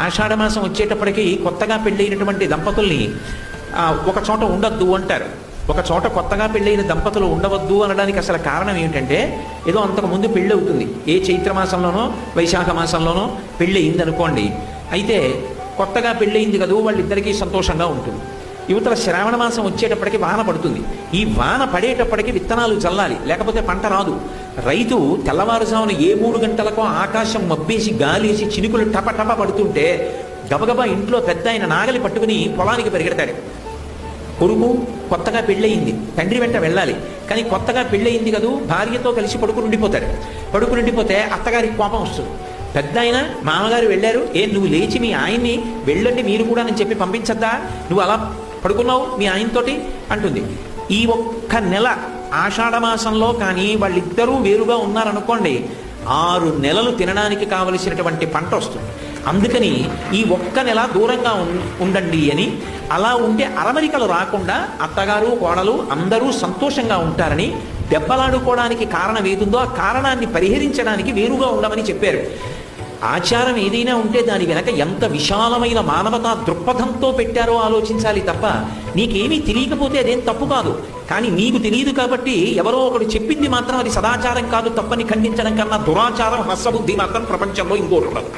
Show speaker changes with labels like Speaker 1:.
Speaker 1: ఆషాఢమాసం వచ్చేటప్పటికి కొత్తగా పెళ్ళైనటువంటి దంపతుల్ని ఒక చోట ఉండొద్దు అంటారు. ఒక చోట కొత్తగా పెళ్ళైన దంపతులు ఉండవద్దు అనడానికి అసలు కారణం ఏమిటంటే, ఏదో అంతకుముందు పెళ్ళి అవుతుంది, ఏ చైత్రమాసంలోనో వైశాఖ మాసంలోనో పెళ్ళి అయిందనుకోండి. అయితే కొత్తగా పెళ్ళయింది కదూ, వాళ్ళిద్దరికీ సంతోషంగా ఉంటుంది. యువతల శ్రావణ మాసం వచ్చేటప్పటికి వాన పడుతుంది. ఈ వాన పడేటప్పటికి విత్తనాలు చల్లాలి, లేకపోతే పంట రాదు. రైతు తెల్లవారుజామున 3 గంటలకో ఆకాశం మబ్బేసి గాలేసి చినుకులు టప టప పడుతుంటే గబగబా ఇంట్లో పెద్ద ఆయన నాగలి పట్టుకుని పొలానికి పరిగెడతాడు. కొడుకు కొత్తగా పెళ్ళయింది, తండ్రి వెంట వెళ్ళాలి. కానీ కొత్తగా పెళ్ళయింది కదూ, భార్యతో కలిసి పడుకునుండిపోతాడు. పడుకునుండిపోతే అత్తగారికి కోపం వస్తుంది. పెద్ద ఆయన మామగారు వెళ్ళారు, నువ్వు లేచి మీ ఆయన్ని వెళ్ళండి మీరు కూడా అని చెప్పి పంపించద్దా, నువ్వు అలా పడుకున్నావు మీ ఆయనతోటి అంటుంది. ఈ ఒక్క నెల ఆషాఢమాసంలో కానీ వాళ్ళిద్దరూ వేరుగా ఉన్నారనుకోండి, 6 నెలలు తినడానికి కావలసినటువంటి పంట వస్తుంది. అందుకని ఈ ఒక్క నెల దూరంగా ఉండండి అని, అలా ఉంటే అరమరికలు రాకుండా అత్తగారు కోడలు అందరూ సంతోషంగా ఉంటారని, దెబ్బలాడుకోవడానికి కారణం ఏదుందో ఆ కారణాన్ని పరిహరించడానికి వేరుగా ఉండమని చెప్పారు. ఆచారం ఏదైనా ఉంటే దాని వెనక ఎంత విశాలమైన మానవతా దృక్పథంతో పెట్టారో ఆలోచించాలి తప్ప, నీకేమీ తెలియకపోతే అదేం తప్పు కాదు. కానీ నీకు తెలియదు కాబట్టి ఎవరో ఒకడు చెప్పింది మాత్రం అది సదాచారం కాదు, తప్పని ఖండించడం కన్నా దురాచారం హస్సబుద్ధి మాత్రం ప్రపంచంలో ఇంకోటి ఉండదు.